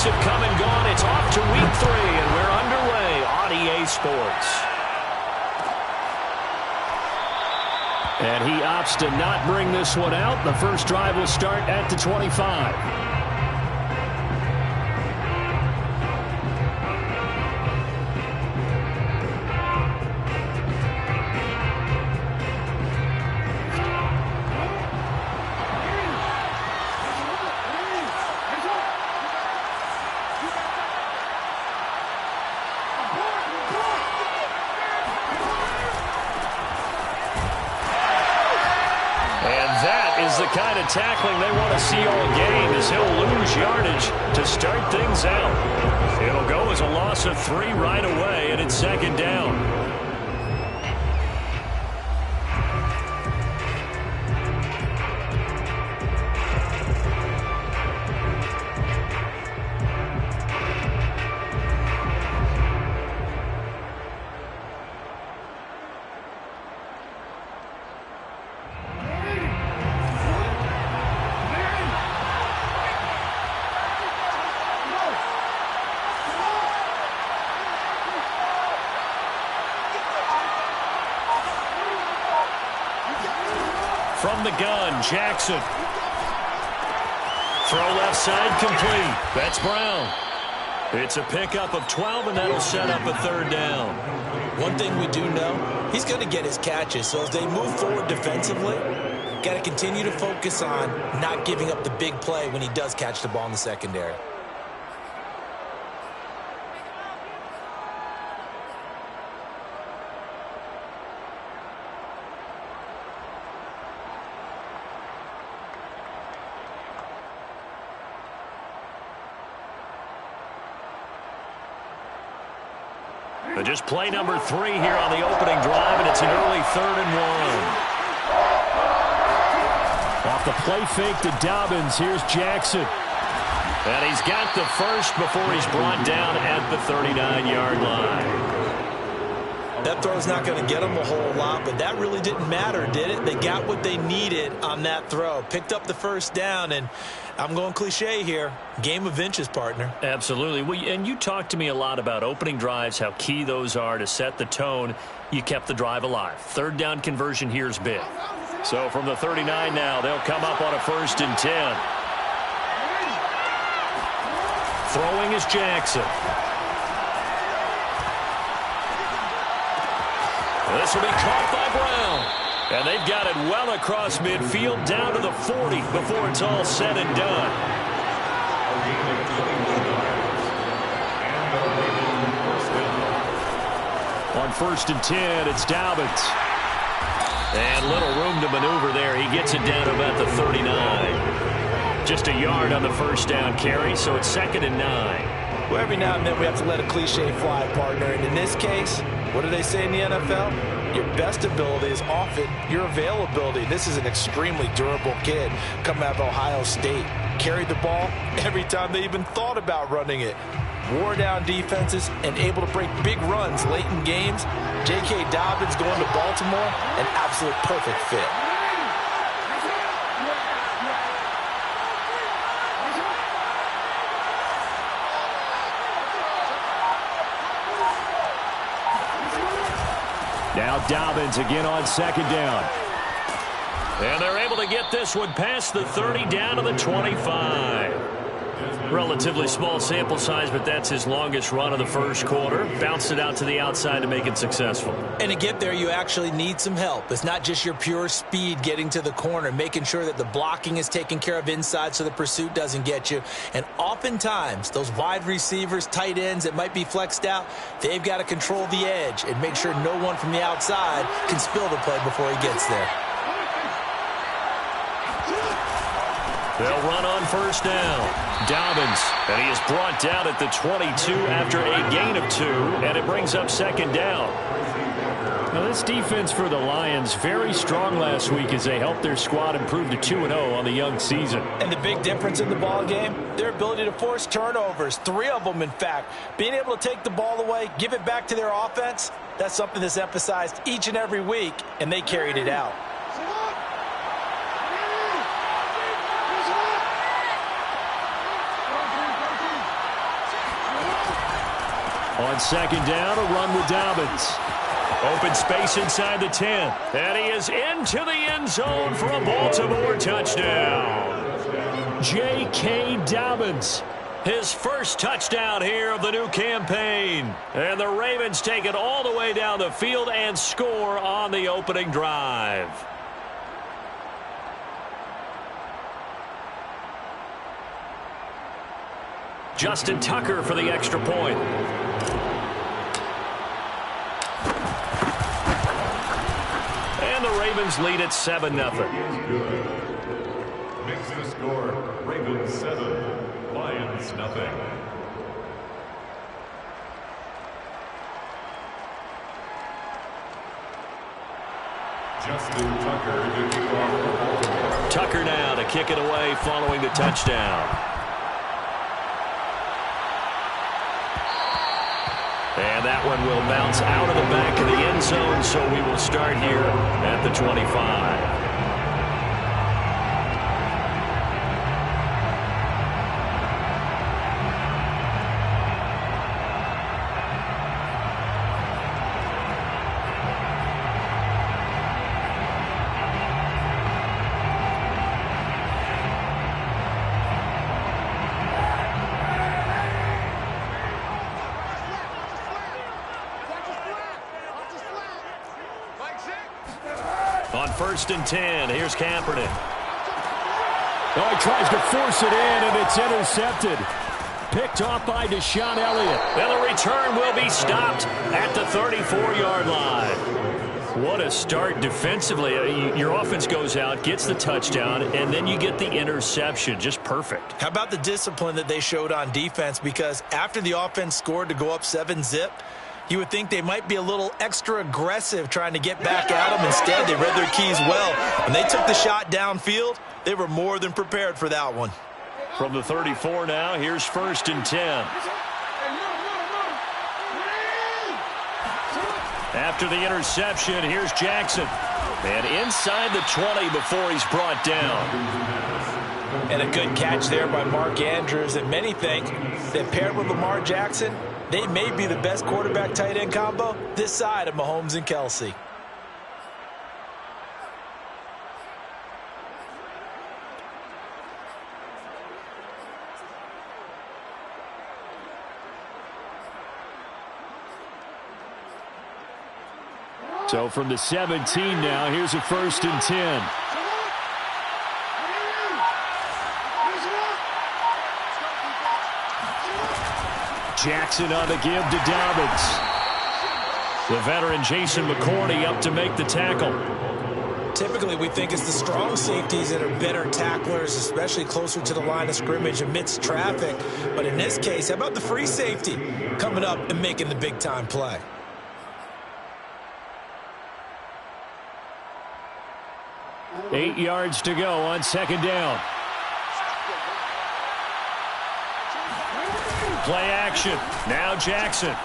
have come and gone. It's off to week 3, and we're underway on EA Sports. And he opts to not bring this one out. The first drive will start at the 25. The kind of tackling they want to see all game as he'll lose yardage to start things out. It'll go as a loss of 3 right away, and it's second down. From the gun, Jackson. Throw left side complete. That's Brown. It's a pickup of 12, and that'll set up a third down. One thing we do know, he's going to get his catches. So as they move forward defensively, got to continue to focus on not giving up the big play when he does catch the ball in the secondary. Just play number 3 here on the opening drive, and it's an early 3rd and 1. Off the play fake to Dobbins, here's Jackson. And he's got the first before he's brought down at the 39-yard line. That throw's not going to get them a whole lot, but that really didn't matter, did it? They got what they needed on that throw. Picked up the first down, and I'm going cliche here. Game of inches, partner. Absolutely. And you talked to me a lot about opening drives, how key those are to set the tone. You kept the drive alive. Third down conversion here is big. So from the 39 now, they'll come up on a 1st and 10. Throwing is Jackson. This will be caught by Brown. And they've got it well across midfield down to the 40 before it's all said and done. On 1st and 10, it's Dobbins. And little room to maneuver there. He gets it down to about the 39. Just a yard on the first down carry, so it's 2nd and 9. Well, every now and then we have to let a cliche fly, partner. And in this case, what do they say in the NFL? Your best ability is often your availability. This is an extremely durable kid coming out of Ohio State. Carried the ball every time they even thought about running it. Wore down defenses and able to break big runs late in games. J.K. Dobbins going to Baltimore, an absolute perfect fit. Now Dobbins again on 2nd down. And they're able to get this one past the 30 down to the 25. Relatively small sample size, but that's his longest run of the first quarter. Bounced it out to the outside to make it successful. And to get there, you actually need some help. It's not just your pure speed getting to the corner, making sure that the blocking is taken care of inside so the pursuit doesn't get you. And oftentimes, those wide receivers, tight ends that might be flexed out, they've got to control the edge and make sure no one from the outside can spill the play before he gets there. They'll run on 1st down. Dobbins, and he is brought down at the 22 after a gain of 2, and it brings up 2nd down. Now this defense for the Lions, very strong last week as they helped their squad improve to 2-0 on the young season. And the big difference in the ball game, their ability to force turnovers, 3 of them in fact. Being able to take the ball away, give it back to their offense, that's something that's emphasized each and every week, and they carried it out. On second down, a run with Dobbins. Open space inside the 10. And he is into the end zone for a Baltimore touchdown. J.K. Dobbins. His first touchdown here of the new campaign. And the Ravens take it all the way down the field and score on the opening drive. Justin Tucker for the extra point. And the Ravens lead at 7-0. Makes the score Ravens 7, Lions nothing. Justin Tucker to kick off for Baltimore. Tucker now to kick it away following the touchdown. And that one will bounce out of the back of the end zone, so we will start here at the 25. On 1st and 10, here's Kaepernick. Oh, he tries to force it in, and it's intercepted. Picked off by Deshaun Elliott. And the return will be stopped at the 34-yard line. What a start defensively. Your offense goes out, gets the touchdown, and then you get the interception. Just perfect. How about the discipline that they showed on defense? Because after the offense scored to go up 7-zip, you would think they might be a little extra aggressive trying to get back at them. Instead, they read their keys well. When they took the shot downfield, they were more than prepared for that one. From the 34 now, here's 1st and 10. After the interception, here's Jackson. And inside the 20 before he's brought down. And a good catch there by Mark Andrews. And many think that paired with Lamar Jackson, they may be the best quarterback-tight end combo this side of Mahomes and Kelsey. So from the 17 now, here's a 1st and 10. Jackson on the give to Dobbins. The veteran Jason McCourty up to make the tackle. Typically, we think it's the strong safeties that are better tacklers, especially closer to the line of scrimmage amidst traffic. But in this case, how about the free safety coming up and making the big-time play? Eight yards to go on 2nd down. Play action. Now Jackson.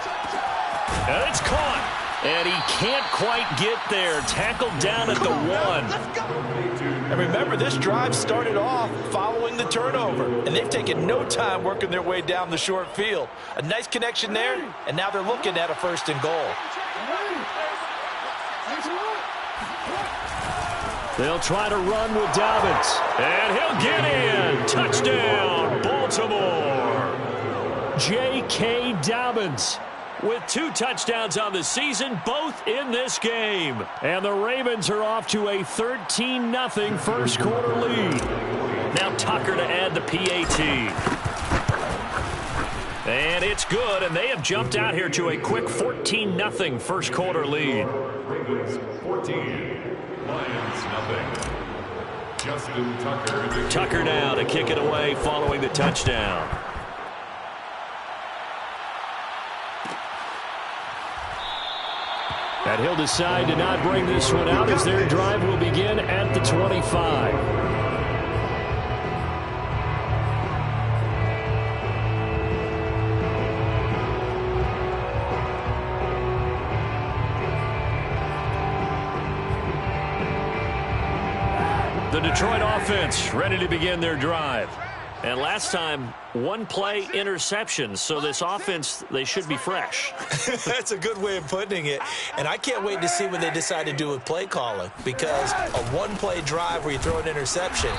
And it's caught. And he can't quite get there. Tackled down at the 1. And remember, this drive started off following the turnover. And they've taken no time working their way down the short field. A nice connection there, and now they're looking at a 1st and goal. They'll try to run with Dobbins. And he'll get in. Touchdown, Baltimore. J.K. Dobbins with 2 touchdowns on the season, both in this game. And the Ravens are off to a 13-0 first quarter lead. Now Tucker to add the PAT. And it's good, and they have jumped out here to a quick 14-0 first quarter lead. Ravens 14, Lions nothing. Justin Tucker. Tucker now to kick it away following the touchdown. And he'll decide to not bring this one out as their drive will begin at the 25. The Detroit offense ready to begin their drive. And last time, one play interception. So this offense, they should be fresh. That's a good way of putting it. And I can't wait to see what they decide to do with play calling, because a one-play drive where you throw an interception,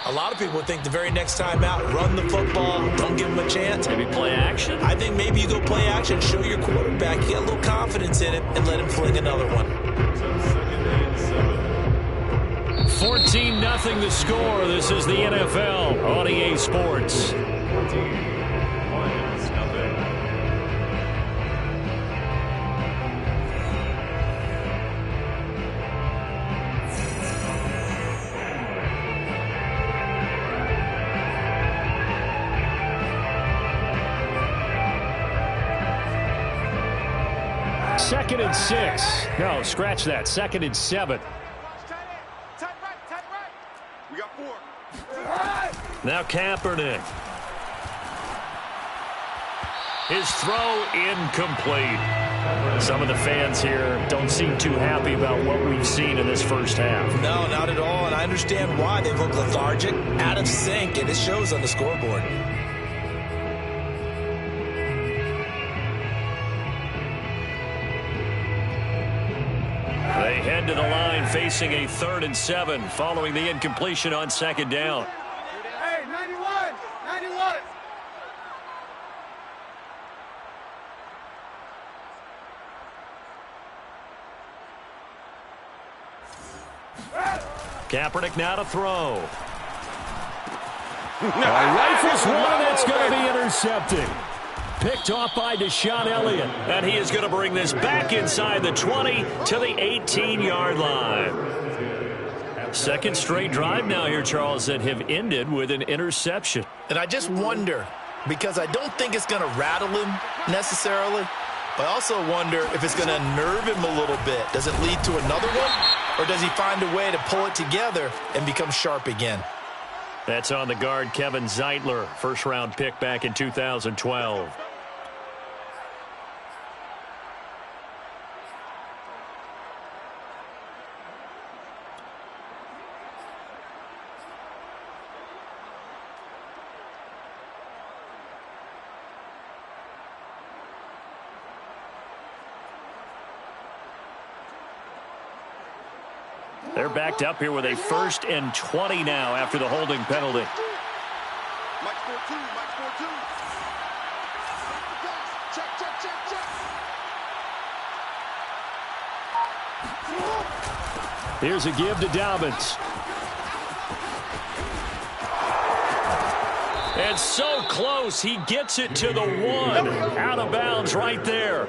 a lot of people would think the very next time out, run the football, don't give them a chance. Maybe play action? I think maybe you go play action, show your quarterback, you get a little confidence in it, and let him fling another one. 14-0 the score. This is the NFL on EA Sports. 14, Lions, nothing. Second and 6. No, scratch that. 2nd and 7. Now Kaepernick. His throw incomplete. Some of the fans here don't seem too happy about what we've seen in this first half. No, not at all, and I understand why. They look lethargic, out of sync, and it shows on the scoreboard. They head to the line facing a 3rd and 7 following the incompletion on 2nd down. Hey, 91! 91! Kaepernick now to throw. Rifles one, it's going to be intercepted. Picked off by Deshaun Elliott. And he is going to bring this back inside the 20 to the 18-yard line. Second straight drive now here, Charles, that have ended with an interception. And I just wonder, because I don't think it's going to rattle him necessarily, but I also wonder if it's going to unnerve him a little bit. Does it lead to another one, or does he find a way to pull it together and become sharp again? That's on the guard, Kevin Zeitler, first-round pick back in 2012. They're backed up here with a 1st and 20 now after the holding penalty. Here's a give to Dobbins. And so close, he gets it to the 1. Out of bounds right there.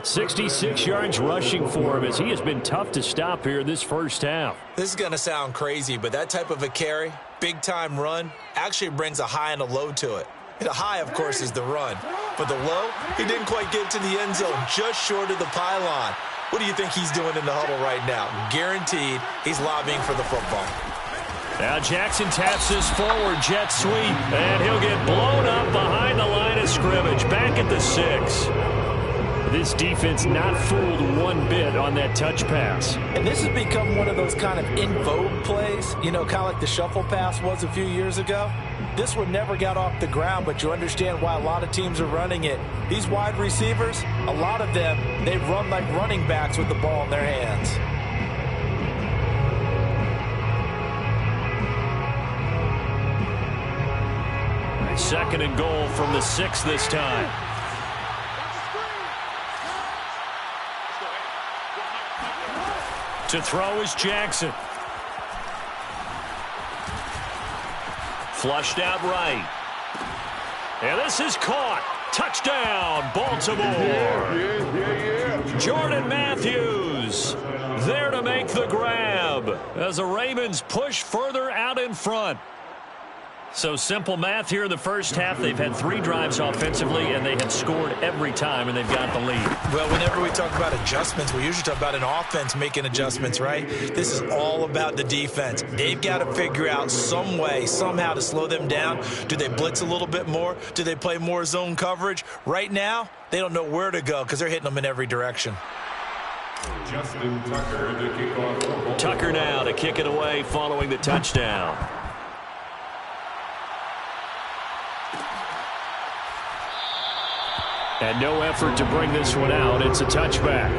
66 yards rushing for him, as he has been tough to stop here in this first half. This is going to sound crazy, but that type of a carry, big-time run, actually brings a high and a low to it. The high, of course, is the run. But the low, he didn't quite get to the end zone, just short of the pylon. What do you think he's doing in the huddle right now? Guaranteed he's lobbying for the football. Now Jackson taps this forward jet sweep, and he'll get blown up behind the line of scrimmage, back at the 6. This defense not fooled one bit on that touch pass. And this has become one of those kind of in vogue plays, you know, kind of like the shuffle pass was a few years ago. This one never got off the ground, but you understand why a lot of teams are running it. These wide receivers, a lot of them, they run like running backs with the ball in their hands. Second and goal from the 6 this time. To throw is Jackson. Flushed out right. And this is caught. Touchdown, Baltimore. Jordan Matthews there to make the grab as the Ravens push further out in front. So simple math here in the first half. They've had 3 drives offensively, and they have scored every time, and they've got the lead. Well, whenever we talk about adjustments, we usually talk about an offense making adjustments, right? This is all about the defense. They've got to figure out some way, somehow to slow them down. Do they blitz a little bit more? Do they play more zone coverage? Right now, they don't know where to go because they're hitting them in every direction. Justin Tucker to kick off. Tucker now to kick it away following the touchdown. And no effort to bring this one out. It's a touchback.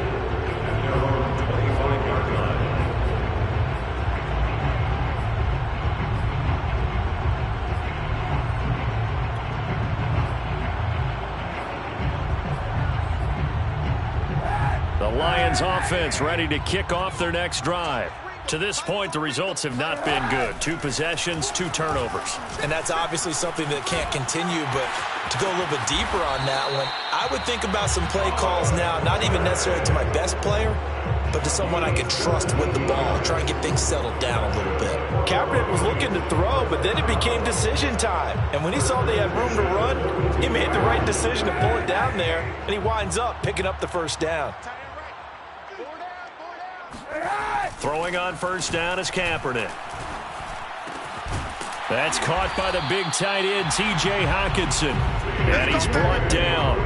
The Lions offense ready to kick off their next drive. To this point, the results have not been good. 2 possessions, 2 turnovers. And that's obviously something that can't continue, but to go a little bit deeper on that one, I would think about some play calls now, not even necessarily to my best player, but to someone I can trust with the ball, try and get things settled down a little bit. Kaepernick was looking to throw, but then it became decision time. And when he saw they had room to run, he made the right decision to pull it down there, and he winds up picking up the first down. Throwing on first down is Kaepernick. That's caught by the big tight end, T.J. Hockenson. And he's brought down.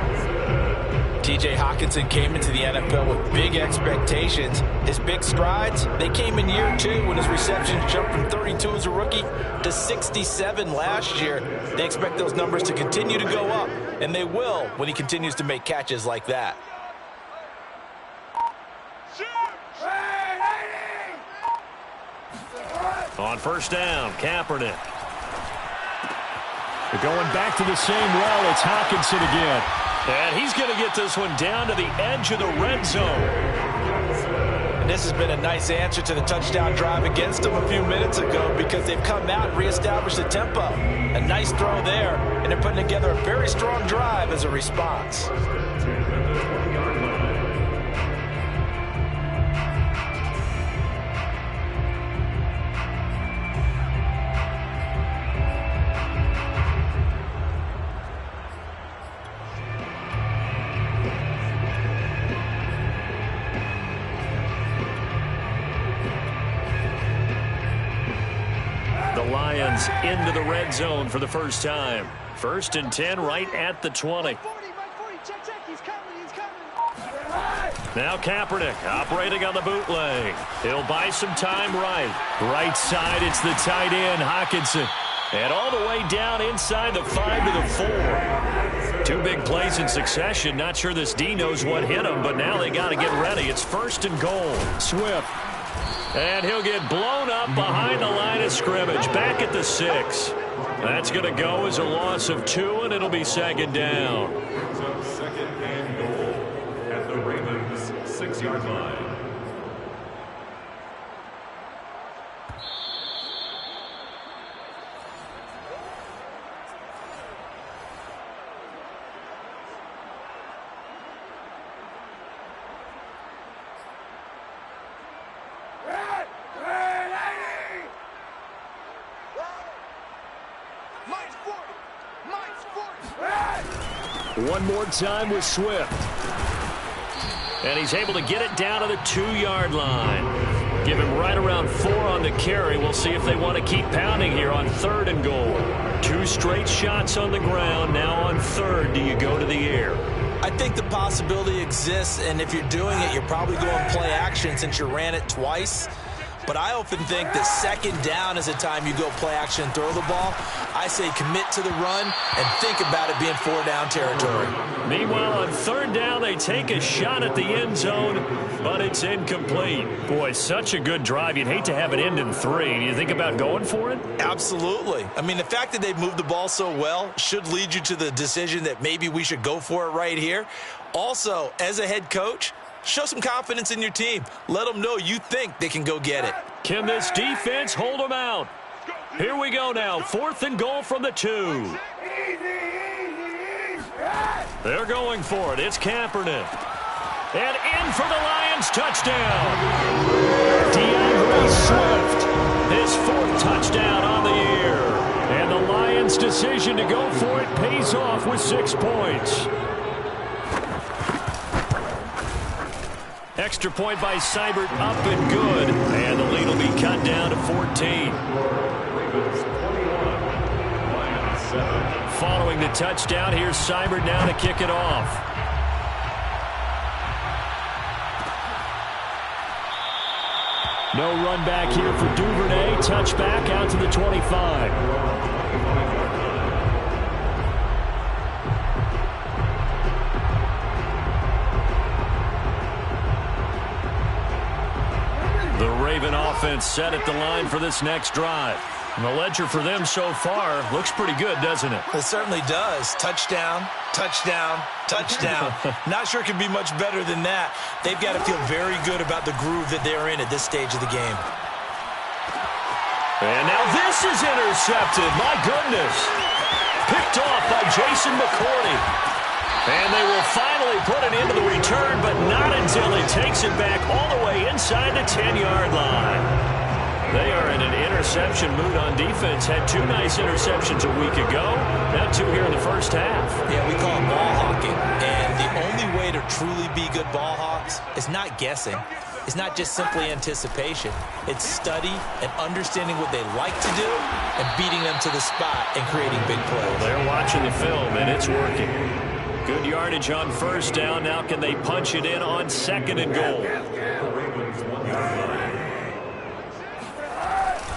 T.J. Hockenson came into the NFL with big expectations. His big strides, they came in year 2 when his receptions jumped from 32 as a rookie to 67 last year. They expect those numbers to continue to go up, and they will when he continues to make catches like that. On first down, Kaepernick. They're going back to the same well. It's Hockenson again. And he's going to get this one down to the edge of the red zone. And this has been a nice answer to the touchdown drive against them a few minutes ago because they've come out and reestablished the tempo. A nice throw there, and they're putting together a very strong drive as a response. Lions into the red zone for the first time. 1st and 10 right at the 20. Now Kaepernick operating on the bootleg. He'll buy some time right side, it's the tight end, Hockenson. And all the way down inside the 5 to the 4. 2 big plays in succession. Not sure this D knows what hit him, but now they got to get ready. It's 1st and goal. Swift. And he'll get blown up behind the line of scrimmage, back at the 6. That's going to go as a loss of 2, and it'll be 2nd down. So 2nd and goal at the Ravens' 6-yard line. One more time with Swift. And he's able to get it down to the 2-yard line. Give him right around 4 on the carry. We'll see if they want to keep pounding here on 3rd and goal. 2 straight shots on the ground. Now on 3rd, do you go to the air? I think the possibility exists, and if you're doing it, you're probably going play action since you ran it twice. But I often think that 2nd down is the time you go play action and throw the ball. I say commit to the run and think about it being 4-down territory. Meanwhile, on 3rd down, they take a shot at the end zone, but it's incomplete. Boy, such a good drive. You'd hate to have it end in 3. Do you think about going for it? Absolutely. I mean, the fact that they've moved the ball so well should lead you to the decision that maybe we should go for it right here. Also, as a head coach, show some confidence in your team. Let them know you think they can go get it. Can this defense hold them out? Here we go now. 4th and goal from the 2. They're going for it. It's Kaepernick. And in for the Lions touchdown. DeAndre Swift. His 4th touchdown on the year. And the Lions' decision to go for it pays off with 6 points. Extra point by Seibert, up and good. And the lead will be cut down to 14. Ravens 21, Lions 7. Following the touchdown, here's Seibert now to kick it off. No run back here for Duvernay. Touchback out to the 25. Raven offense set at the line for this next drive. And the ledger for them so far looks pretty good, doesn't it? It certainly does. Touchdown, touchdown, touchdown. Not sure it could be much better than that. They've got to feel very good about the groove that they're in at this stage of the game. And now this is intercepted. My goodness. Picked off by Jason McCourty. And they will finally put it into the return, but not until he takes it back all the way inside the 10-yard line. They are in an interception mood on defense. Had 2 nice interceptions a week ago. Now 2 here in the first half. Yeah, we call it ball hawking. And the only way to truly be good ball hawks is not guessing. It's not just simply anticipation. It's study and understanding what they like to do and beating them to the spot and creating big plays. Well, they're watching the film, and it's working. Good yardage on first down. Now can they punch it in on 2nd and goal?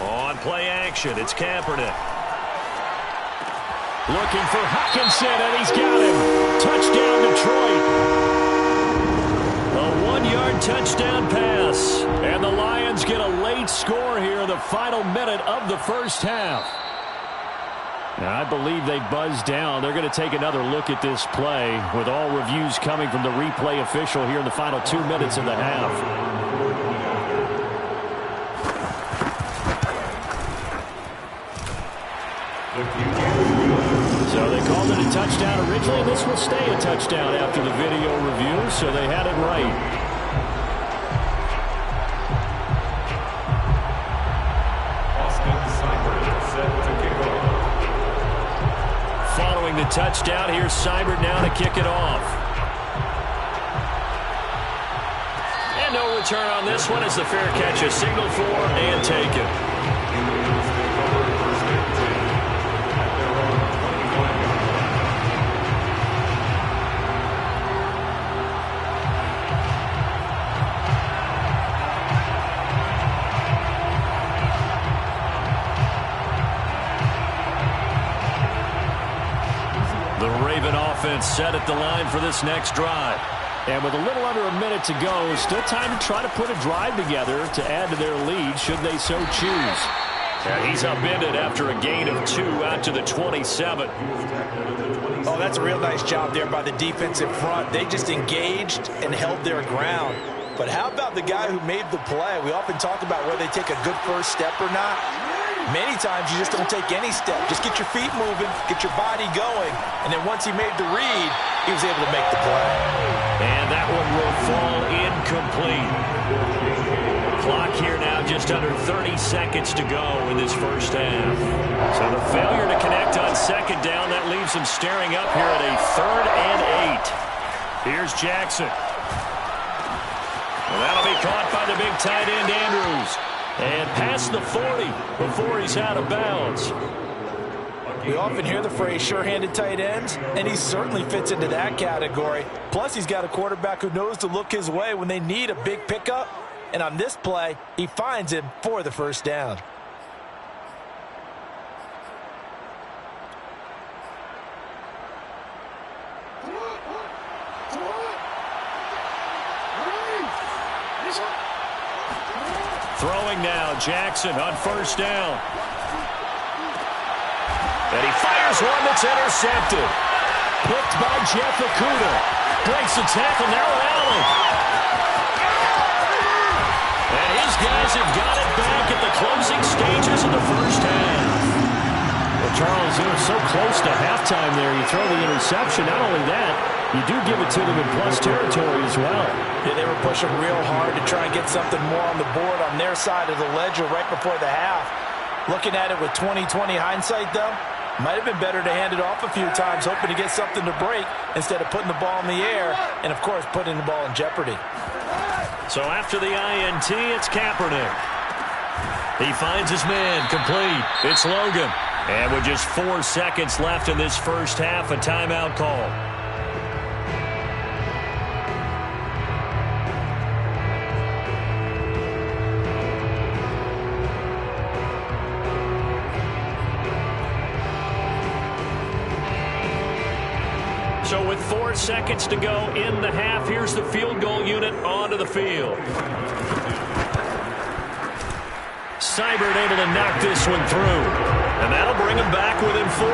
On play action, it's Kaepernick. Looking for Hockenson, and he's got him. Touchdown, Detroit. A 1-yard touchdown pass. And the Lions get a late score here in the final minute of the first half. Now, I believe they buzzed down. They're going to take another look at this play with all reviews coming from the replay official here in the final 2 minutes of the half. So they called it a touchdown originally. This will stay a touchdown after the video review, so they had it right. Following the touchdown, here's Seibert now to kick it off. And no return on this one as the fair catch is signaled for and taken. Set at the line for this next drive. And with a little under a minute to go, still time to try to put a drive together to add to their lead should they so choose. And he's upended after a gain of 2 out to the 27. Oh, that's a real nice job there by the defensive front. They just engaged and held their ground. But how about the guy who made the play? We often talk about whether they take a good first step or not. Many times you just don't take any step. Just get your feet moving, get your body going, and then once he made the read, he was able to make the play. And that one will fall incomplete. Clock here now just under 30 seconds to go in this first half. So the failure to connect on 2nd down, that leaves them staring up here at a 3rd and 8. Here's Jackson. And that'll be caught by the big tight end, Andrews. And past the 40 before he's out of bounds. We often hear the phrase sure-handed tight ends, and he certainly fits into that category. Plus, he's got a quarterback who knows to look his way when they need a big pickup. And on this play, he finds him for the first down. Throwing now, Jackson on first down. And he fires one that's intercepted. Picked by Jeff Okudah. Breaks the tackle, now Allen. And his guys have got it back at the closing stages of the first half. Well, Charles, you were so close to halftime there. You throw the interception. Not only that, you do give it to them in plus territory as well. Yeah, they were pushing real hard to try and get something more on the board on their side of the ledger right before the half. Looking at it with 20/20 hindsight, though, might have been better to hand it off a few times, hoping to get something to break instead of putting the ball in the air and, of course, putting the ball in jeopardy. So after the INT, it's Kaepernick. He finds his man, complete. It's Logan. And with just 4 seconds left in this first half, a timeout call. So with 4 seconds to go in the half, here's the field goal unit onto the field. Seibert able to knock this one through. And that'll bring him back within 4.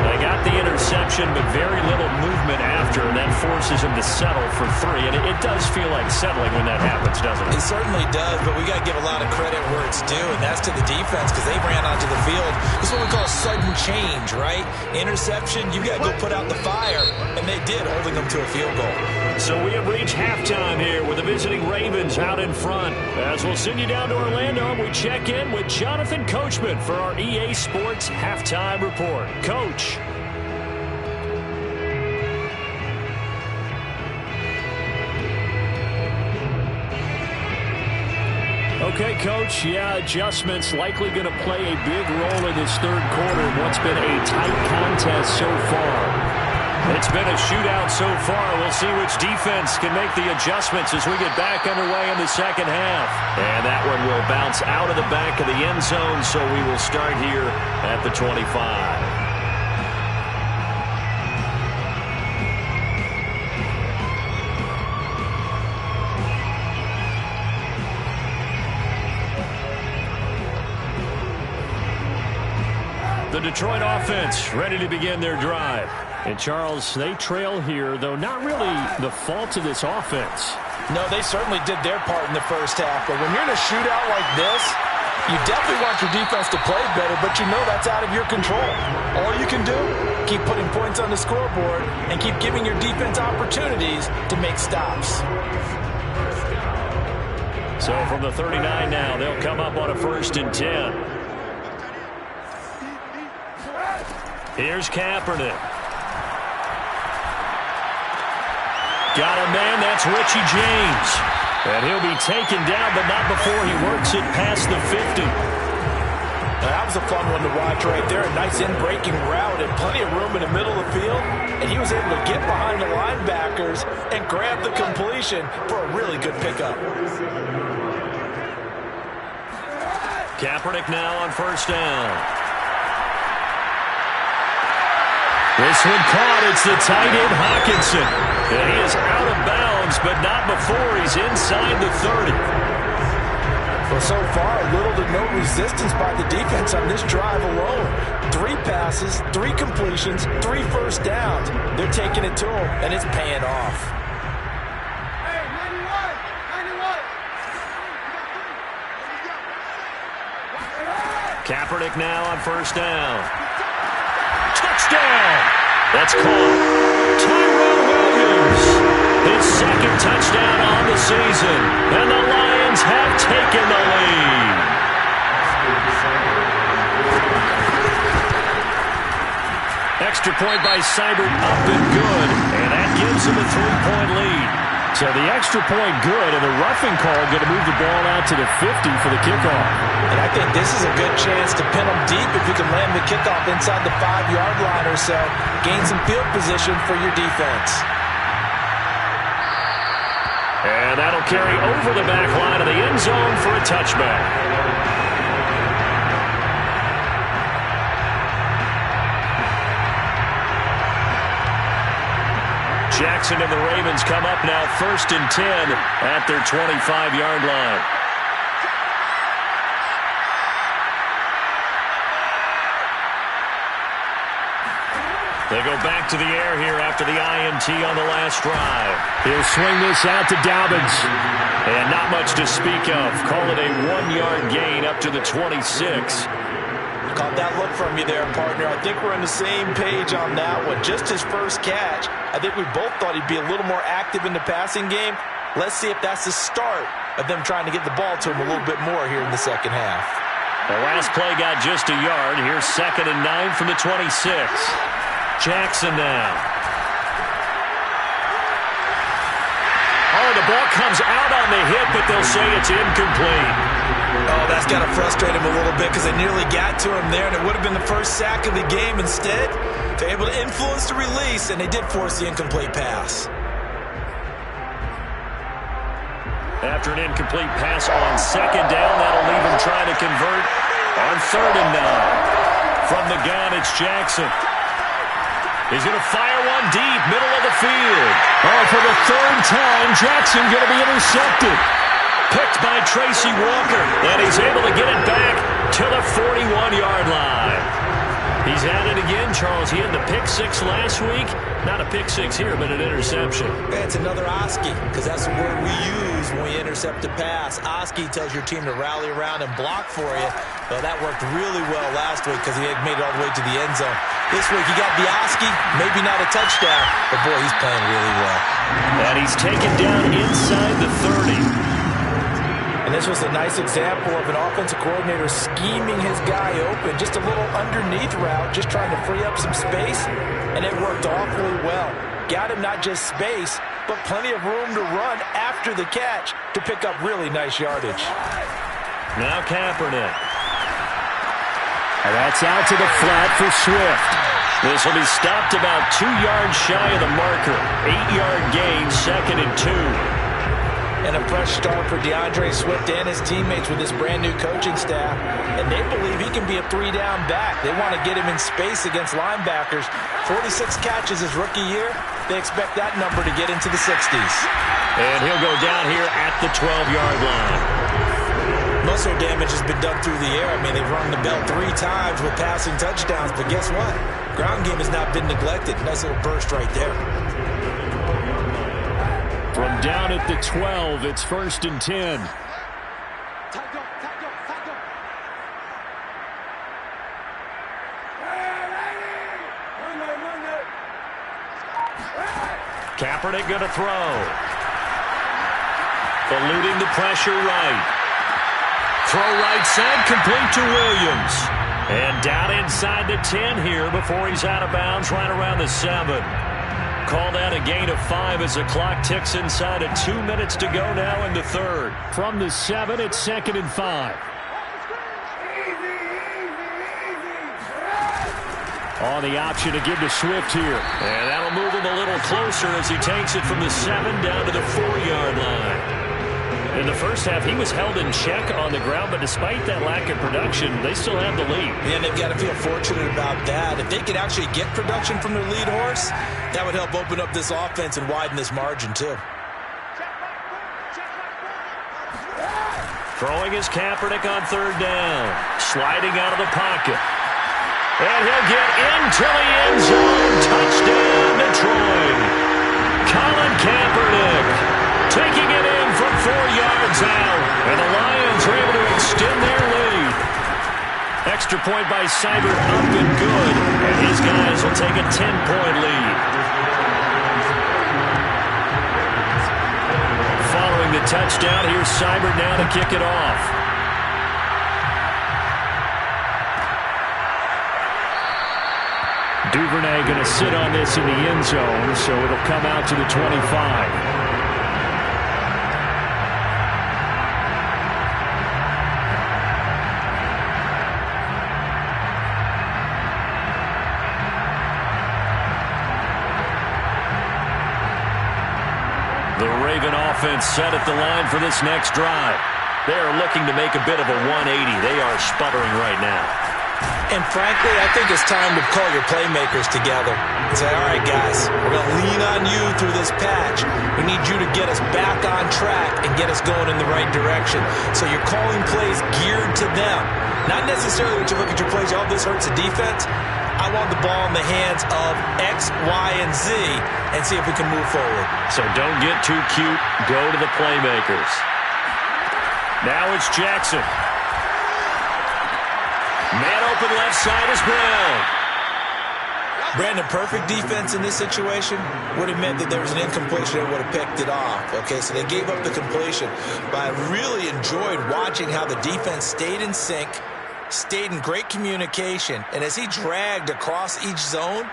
They got the interception, but very little movement after, and that forces him to settle for 3. And it does feel like settling when that happens, doesn't it? It certainly does, but we got to give a lot of credit where it's due, and that's to the defense because they ran onto the field. This is what we call sudden change, right? Interception, you got to go put out the fire, and they did, holding them to a field goal. So we have reached halftime here with the visiting Ravens out in front. As we'll send you down to Orlando, we check in with Jonathan Coachman for our EA Sports Halftime Report. Coach. Okay, Coach, adjustments likely going to play a big role in this third quarter in what's been a tight contest so far. It's been a shootout so far. We'll see which defense can make the adjustments as we get back underway in the second half. And that one will bounce out of the back of the end zone, so we will start here at the 25. The Detroit offense ready to begin their drive. And, Charles, they trail here, though not really the fault of this offense. No, they certainly did their part in the first half. But when you're in a shootout like this, you definitely want your defense to play better, but you know that's out of your control. All you can do, keep putting points on the scoreboard and keep giving your defense opportunities to make stops. So from the 39 now, they'll come up on a 1st and 10. Here's Kaepernick. Got a man, that's Richie James. And he'll be taken down, but not before he works it past the 50. Now, that was a fun one to watch right there. A nice in-breaking route and plenty of room in the middle of the field. And he was able to get behind the linebackers and grab the completion for a really good pickup. Kaepernick now on 1st down. This one caught. It's the tight end, Hockenson. And he is out of bounds, but not before he's inside the 30. Well, so far, little to no resistance by the defense on this drive alone. 3 passes, 3 completions, 3 first downs. They're taking it to him, and it's paying off. Hey, 91, 91. Kaepernick now on 1st down. Touchdown! That's called Tyrell Williams. His 2nd touchdown on the season. And the Lions have taken the lead. Extra point by Seibert up and good. And that gives him a 3-point lead. So the extra point good, and the roughing call going to move the ball out to the 50 for the kickoff. And I think this is a good chance to pin them deep if you can land the kickoff inside the 5-yard line or so. Gain some field position for your defense. And that'll carry over the back line of the end zone for a touchback. Jackson and the Ravens come up now 1st and 10 at their 25-yard line. They go back to the air here after the INT on the last drive. He'll swing this out to Dobbins. And not much to speak of. Call it a 1-yard gain up to the 26. Caught that look from you there, partner. I think we're on the same page on that one. Just his first catch. I think we both thought he'd be a little more active in the passing game. Let's see if that's the start of them trying to get the ball to him a little bit more here in the second half. The last play got just a yard. Here's 2nd and 9 from the 26. Jackson now. Oh, the ball comes out on the hit, but they'll say it's incomplete. Oh, that's got to frustrate him a little bit because they nearly got to him there, and it would have been the first sack of the game. Instead, they're able to influence the release, and they did force the incomplete pass. After an incomplete pass on 2nd down, that'll leave him trying to convert on 3rd and 9. From the gun, it's Jackson. He's going to fire one deep, middle of the field. Oh, for the 3rd time, Jackson going to be intercepted. Picked by Tracy Walker, and he's able to get it back to the 41-yard line. He's at it again, Charles. He had the pick six last week. Not a pick six here, but an interception. It's another Oski, because that's the word we use when we intercept a pass. Oski tells your team to rally around and block for you. Well, that worked really well last week because he had made it all the way to the end zone. This week he got the Oski, maybe not a touchdown, but boy, he's playing really well. And he's taken down inside the 30. And this was a nice example of an offensive coordinator scheming his guy open. Just a little underneath route, just trying to free up some space, and it worked awfully well. Got him not just space, but plenty of room to run after the catch to pick up really nice yardage. Now Kaepernick. And that's out to the flat for Swift. This will be stopped about 2 yards shy of the marker. 8-yard gain, 2nd and 2. And a fresh start for DeAndre Swift and his teammates with this brand-new coaching staff. And they believe he can be a 3-down back. They want to get him in space against linebackers. 46 catches his rookie year. They expect that number to get into the 60s. And he'll go down here at the 12-yard line. Muscle damage has been done through the air. I mean, they've rung the bell 3 times with passing touchdowns. But guess what? Ground game has not been neglected. Nice little burst right there. From down at the 12, it's 1st and 10. Kaepernick going to throw. Eluding the pressure right. Throw right side, complete to Williams. And down inside the 10 here before he's out of bounds right around the 7. Called out a gain of 5 as the clock ticks inside of 2 minutes to go now in the 3rd. From the 7, it's 2nd and 5. On the option to give to Swift here. And that'll move him a little closer as he takes it from the 7 down to the 4-yard line. In the first half, he was held in check on the ground, but despite that lack of production, they still have the lead. Yeah, and they've got to feel fortunate about that. If they could actually get production from their lead horse, that would help open up this offense and widen this margin, too. Throwing his Kaepernick on 3rd down. Sliding out of the pocket. And he'll get into the end zone. Touchdown, Detroit. Colin Kaepernick taking it in from 4 yards out. And the Lions are able to extend their lead. Extra point by Seibert up and good. And his guys will take a 10-point lead. Following the touchdown, here's Seibert now to kick it off. Duvernay going to sit on this in the end zone, so it'll come out to the 25. The Raven offense set at the line for this next drive. They are looking to make a bit of a 180. They are sputtering right now. And frankly, I think it's time to call your playmakers together and say, all right, guys, we're going to lean on you through this patch. We need you to get us back on track and get us going in the right direction. So you're calling plays geared to them. Not necessarily when you look at your plays, oh, this hurts the defense. I want the ball in the hands of X, Y, and Z and see if we can move forward. So don't get too cute. Go to the playmakers. Now it's Jackson. Man open left side is Brown. Brandon, perfect defense in this situation would have meant that there was an incompletion and would have picked it off. Okay, so they gave up the completion. But I really enjoyed watching how the defense stayed in sync, stayed in great communication, and as he dragged across each zone,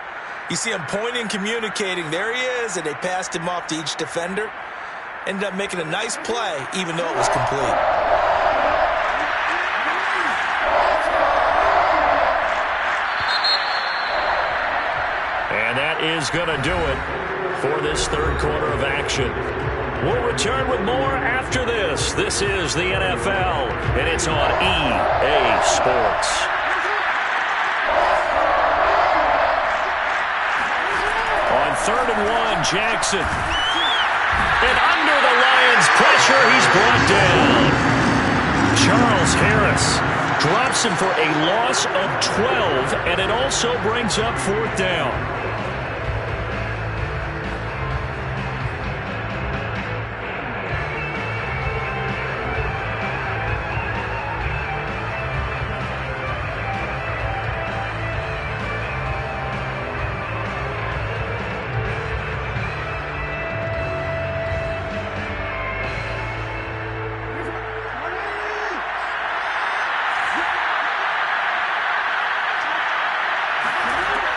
you see him pointing, communicating. There he is, and they passed him off to each defender. Ended up making a nice play, even though it was complete. And that is going to do it for this 3rd quarter of action. We'll return with more after this. This is the NFL, and it's on EA Sports. On 3rd and 1, Jackson. And under the line Lions pressure. He's brought down. Charles Harris drops him for a loss of 12, and it also brings up 4th down.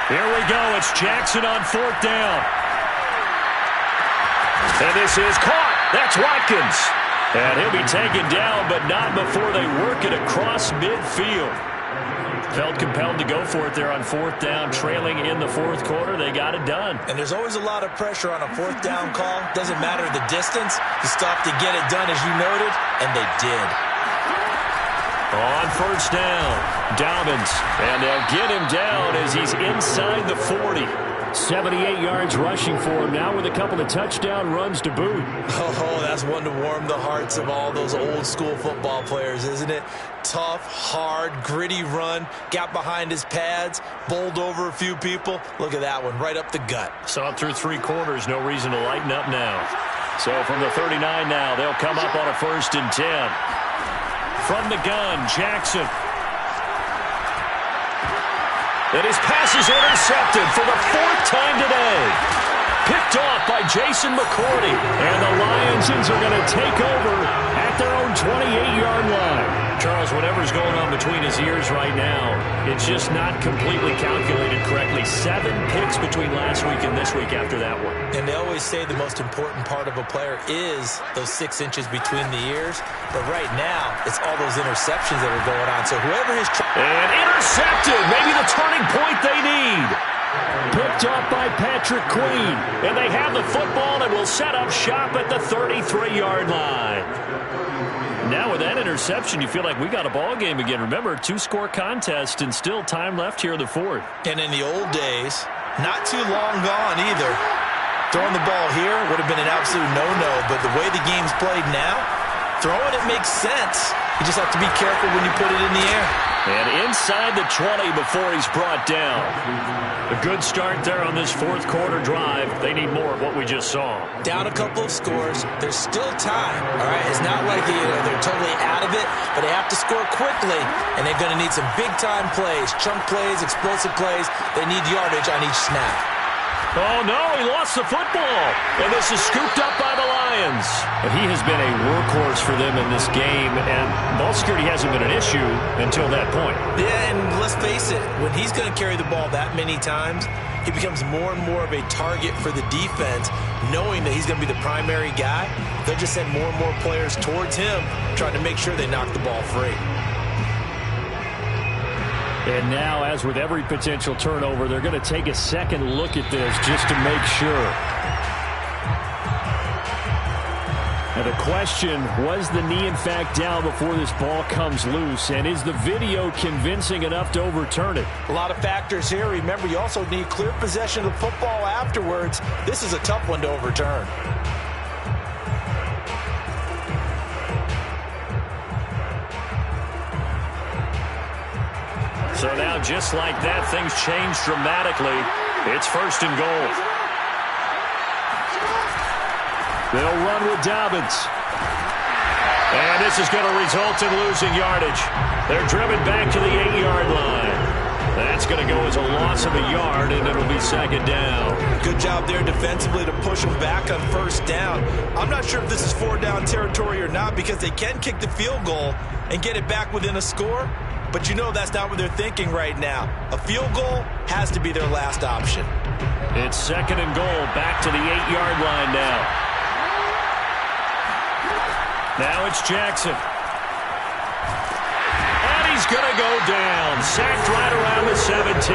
Here we go. It's Jackson on 4th down. And this is caught. That's Watkins. And he'll be taken down, but not before they work it across midfield. Felt compelled to go for it there on 4th down, trailing in the 4th quarter. They got it done. And there's always a lot of pressure on a 4th down call. Doesn't matter the distance. You stop to get it done, as you noted, and they did. On 1st down, Dobbins, and they'll get him down as he's inside the 40. 78 yards rushing for him now with a couple of touchdown runs to boot. Oh, that's one to warm the hearts of all those old school football players, isn't it? Tough, hard, gritty run, got behind his pads, bowled over a few people. Look at that one, right up the gut. Saw it through 3 quarters, no reason to lighten up now. So from the 39 now, they'll come up on a 1st and 10. From the gun, Jackson. And his pass is intercepted for the 4th time today. Picked off by Jason McCourty. And the Lions are going to take over at their own 28-yard line. Charles, whatever's going on between his ears right now, it's just not completely calculated correctly. 7 picks between last week and this week after that one. And they always say the most important part of a player is those 6 inches between the ears. But right now, it's all those interceptions that are going on. So whoever is... And intercepted! Maybe the turning point they need. Picked up by Patrick Queen. And they have the football and will set up shop at the 33-yard line. Now with that interception, you feel like we got a ball game again. Remember, 2-score contest and still time left here in the 4th. And in the old days, not too long gone either. Throwing the ball here would have been an absolute no-no, but the way the game's played now, throwing it makes sense. You just have to be careful when you put it in the air. And inside the 20 before he's brought down. A good start there on this 4th quarter drive. They need more of what we just saw. Down a couple of scores. There's still time. All right, it's not like they're totally out of it, but they have to score quickly, and they're going to need some big-time plays, chunk plays, explosive plays. They need yardage on each snap. Oh, no, he lost the football. And this is scooped up by the Lions. He has been a workhorse for them in this game, and ball security hasn't been an issue until that point. Yeah, and let's face it, when he's going to carry the ball that many times, he becomes more and more of a target for the defense, knowing that he's going to be the primary guy. They'll just send more and more players towards him, trying to make sure they knock the ball free. And now, as with every potential turnover, they're going to take a second look at this just to make sure. Now the question, was the knee in fact down before this ball comes loose? And is the video convincing enough to overturn it? A lot of factors here. Remember, you also need clear possession of the football afterwards. This is a tough one to overturn. So now, just like that, things change dramatically. It's 1st and goal. They'll run with Dobbins. And this is going to result in losing yardage. They're driven back to the 8-yard line. That's going to go as a loss of a yard, and it'll be 2nd down. Good job there defensively to push them back on 1st down. I'm not sure if this is 4-down territory or not, because they can kick the field goal and get it back within a score. But you know that's not what they're thinking right now. A field goal has to be their last option. It's 2nd and goal, back to the 8-yard line now. Now it's Jackson. And he's going to go down. Sacked right around the 17.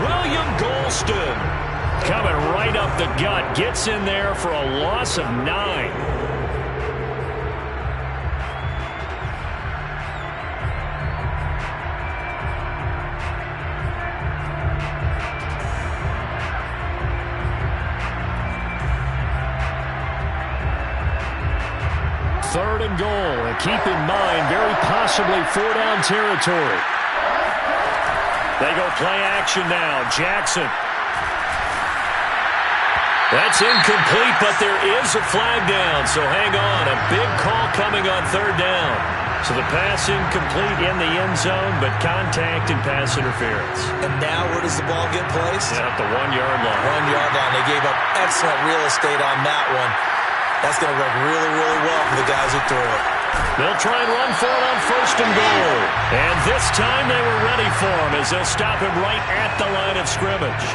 William Golston coming right up the gut. Gets in there for a loss of 9. and goal. And keep in mind, very possibly 4-down territory. They go play action now. Jackson. That's incomplete, but there is a flag down, so hang on. A big call coming on 3rd down. So the pass incomplete in the end zone, but contact and pass interference. And now where does the ball get placed? At the 1-yard line. 1-yard line. They gave up excellent real estate on that one. That's going to work really, really well for the guys who throw it. They'll try and run for it on 1st and goal. And this time they were ready for him as they'll stop him right at the line of scrimmage.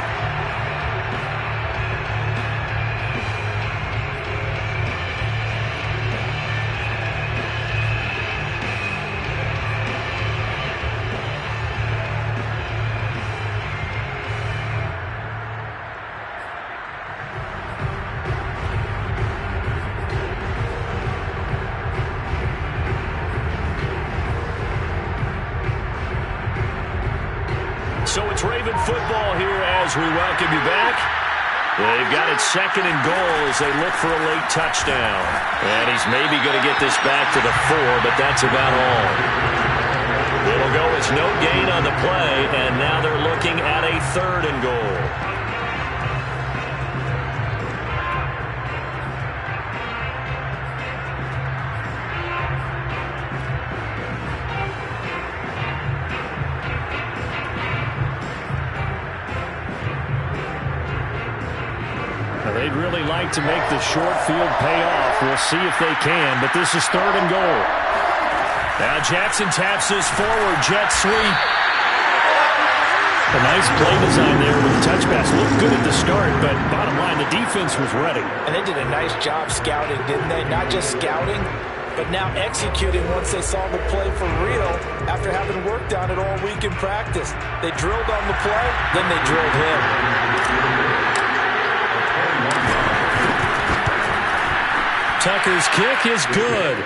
So it's Raven football here as we welcome you back. They've got it 2nd and goal as they look for a late touchdown. And he's maybe going to get this back to the 4, but that's about all. It'll go as no gain on the play, and now they're looking at a 3rd and goal. They'd really like to make the short field pay off. We'll see if they can, but this is 3rd and goal. Now Jackson taps this forward, jet sweep. A nice play design there with the touch pass. Looked good at the start, but bottom line, the defense was ready. And they did a nice job scouting, didn't they? Not just scouting, but now executing once they saw the play for real after having worked on it all week in practice. They drilled on the play, then they drilled him. Tucker's kick is good.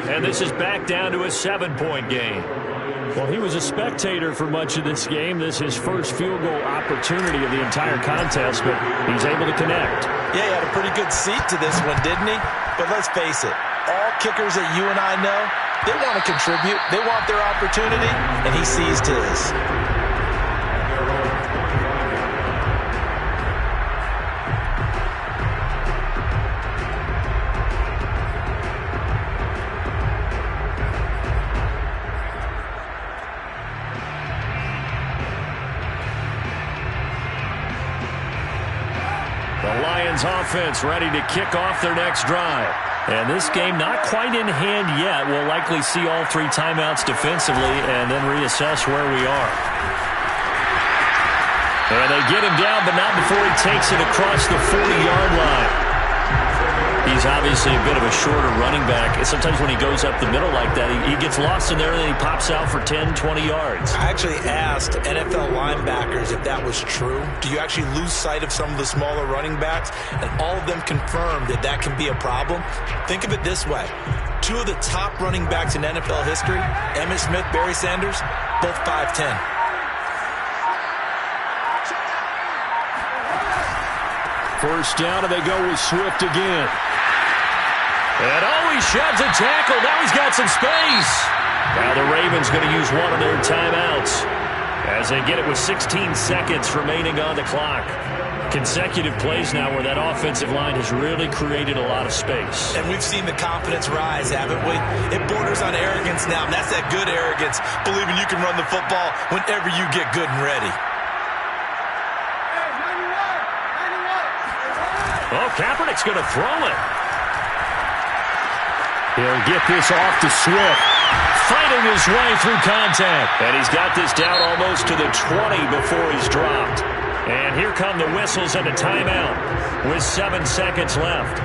And this is back down to a 7-point game. Well, he was a spectator for much of this game. This is his first field goal opportunity of the entire contest, but he's able to connect. Yeah, he had a pretty good seat to this one, didn't he? But let's face it, all kickers that you and I know, they want to contribute. They want their opportunity, and he seized his. The Lions offense ready to kick off their next drive. And this game not quite in hand yet. We'll likely see all 3 timeouts defensively and then reassess where we are. And they get him down, but not before he takes it across the 40-yard line. He's obviously a bit of a shorter running back. Sometimes when he goes up the middle like that, he gets lost in there and then he pops out for 10, 20 yards. I actually asked NFL linebackers if that was true. Do you actually lose sight of some of the smaller running backs? And all of them confirmed that that can be a problem. Think of it this way. 2 of the top running backs in NFL history, Emmitt Smith, Barry Sanders, both 5'10". First down, and they go with Swift again. And he sheds a tackle. Now he's got some space. Now the Ravens going to use one of their timeouts as they get it with 16 seconds remaining on the clock. Consecutive plays now where that offensive line has really created a lot of space. And we've seen the confidence rise, haven't we? It borders on arrogance now, and that's that good arrogance, believing you can run the football whenever you get good and ready. Oh, Kaepernick's going to throw it. He'll get this off to Swift. Fighting his way through contact. And he's got this down almost to the 20 before he's dropped. And here come the whistles and a timeout with 7 seconds left.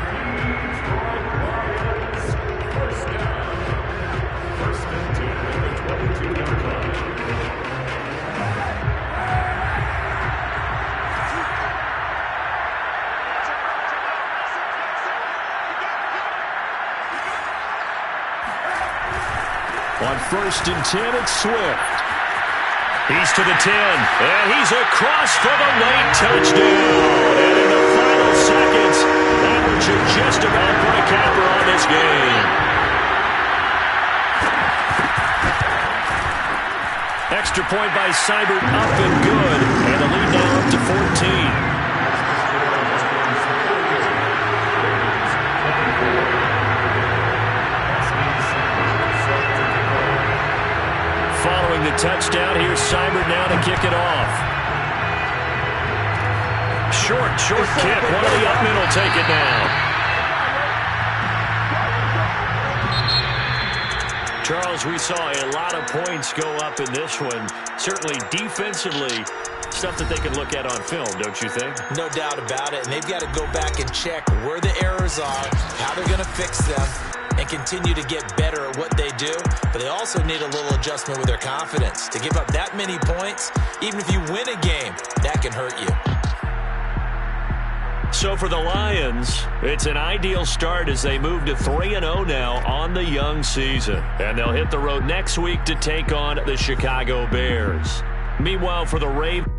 On 1st and 10, it's Swift. He's to the 10, and he's across for the late touchdown. And in the final seconds, that one should just about put a capper on this game. extra point by Seibert up and good. And the lead now up to 14. Following the touchdown, here's Seibert now to kick it off. Short kick. One of the up middle take it now. Charles, we saw a lot of points go up in this one. Certainly defensively, stuff that they can look at on film, don't you think? No doubt about it. And they've got to go back and check where the errors are, how they're going to fix them, and continue to get better at what they do. But they also need a little adjustment with their confidence. To give up that many points, even if you win a game, that can hurt you. So for the Lions, it's an ideal start as they move to 3-0 now on the young season. And they'll hit the road next week to take on the Chicago Bears. Meanwhile, for the Ravens,